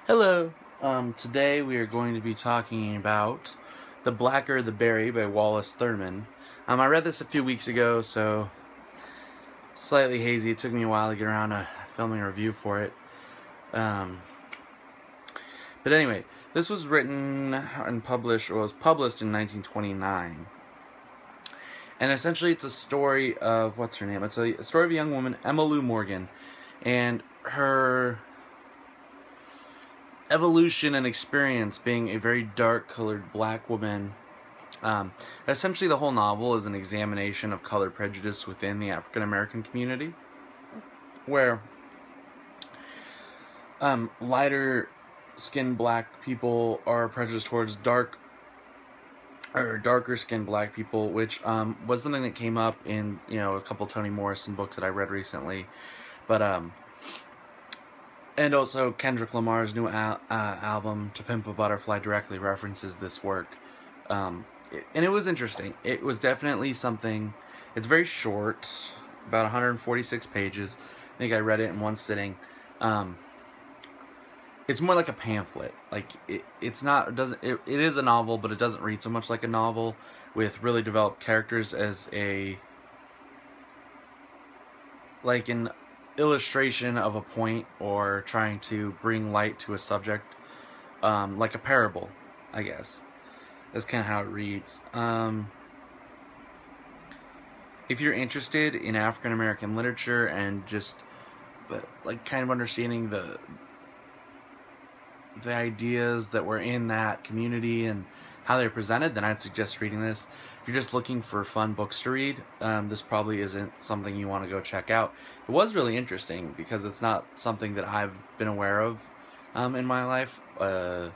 Hello. Today we are going to be talking about The Blacker the Berry by Wallace Thurman. I read this a few weeks ago, so slightly hazy. It took me a while to get around to filming a review for it. But anyway, this was written and published, or was published in 1929. And essentially it's a story of, what's her name? It's a story of a young woman, Emma Lou Morgan, and her evolution and experience being a very dark-colored black woman. Essentially the whole novel is an examination of color prejudice within the African-American community, where lighter skinned black people are prejudiced towards darker skinned black people, which was something that came up in a couple Toni Morrison books that I read recently, but and also Kendrick Lamar's new album To Pimp a Butterfly directly references this work, and it was interesting. It was definitely something. It's very short, about 146 pages. I think I read it in one sitting. It's more like a pamphlet. Like it's not. It is a novel, but it doesn't read so much like a novel with really developed characters as an illustration of a point, or trying to bring light to a subject, like a parable, I guess. That's kind of how it reads. If you're interested in African American literature and just like kind of understanding the ideas that were in that community and how they're presented, then I'd suggest reading this. If you're just looking for fun books to read, this probably isn't something you want to go check out. It was really interesting because it's not something that I've been aware of in my life. I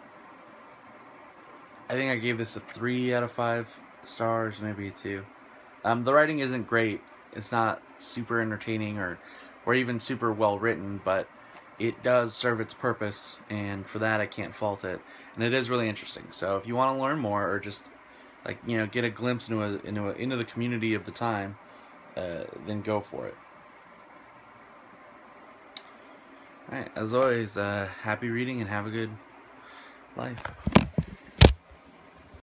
think I gave this a 3 out of 5 stars, maybe a 2. The writing isn't great. It's not super entertaining or even super well written, but it does serve its purpose, and for that I can't fault it. And it is really interesting. So if you want to learn more, or just get a glimpse into the community of the time, then go for it. Alright, as always, happy reading and have a good life.